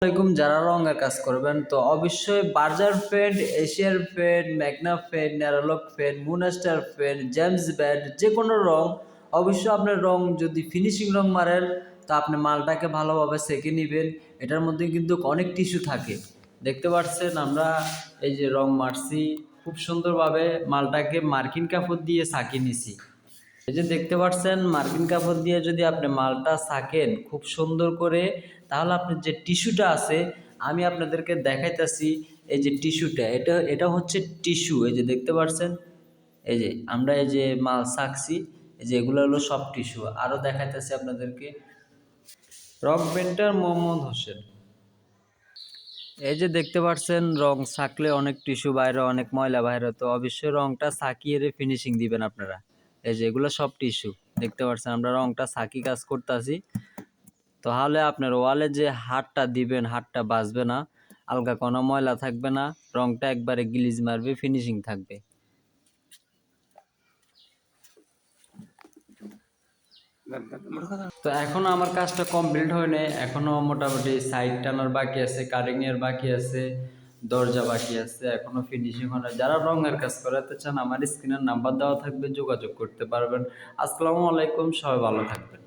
আসসালামাইকুম। যারা রঙের কাজ করবেন তো অবশ্যই বার্জার পেন্ট, এশিয়ার paint, Magna paint, Nerolac paint, Moonstar paint, জেমস ব্যান্ড যে কোনো রং, অবশ্যই আপনার রং যদি ফিনিশিং রং মারেন তো আপনি মালটাকে ভালোভাবে সেঁকে নেবেন। এটার মধ্যে কিন্তু অনেক টিস্যু থাকে, দেখতে পাচ্ছেন। আমরা এই যে রং মারছি খুব সুন্দরভাবে, মালটাকে মার্কিন কাপড় দিয়ে সাকিয়ে নিছি। এই যে দেখতে পাচ্ছেন, মার্কিন কাপড় দিয়ে যদি আপনি মালটা ছাকেন খুব সুন্দর করে, তাহলে আপনার যে টিস্যুটা আছে, আমি আপনাদেরকে দেখাইতেছি। এই যে টিস্যুটা, এটা এটা হচ্ছে টিস্যু। এই যে দেখতে পাচ্ছেন, এই যে আমরা এই যে মাল ছাকছি, এই যে এগুলো হলো সব টিস্যু। আরও দেখাইতেছি আপনাদেরকে। Rock painter Mohammad Hossain. এই যে দেখতে পাচ্ছেন, রং ছাকলে অনেক টিস্যু বাইরে, অনেক ময়লা বাইরে, তো অবশ্যই রংটা ছাকিয়ে ফিনিশিং দিবেন আপনারা। এই যে এগুলো সব টিস্যু, দেখতে পাচ্ছেন আমরা রংটা ছাকি কাজ করতেছি। তাহলে আপনার ওয়ালে যে হাতটা দিবেন, হাতটা বাঁচবে না, আলগা কোনো ময়লা থাকবে না, রংটা একবারে গ্লিজ মারবে, ফিনিশিং থাকবে। তো এখনো আমার কাজটা কমপ্লিট হয়নি, এখনো মোটামুটি সাইড টানার বাকি আছে, কাটিং এর বাকি আছে, দরজা বাকি আছে, এখনো ফিনিশিং হয় না। যারা রঙের কাজ করাতে চান আমার স্ক্রিনের নাম্বার দেওয়া থাকবে, যোগাযোগ করতে পারবেন। আসসালামু আলাইকুম, সবাই ভালো থাকবেন।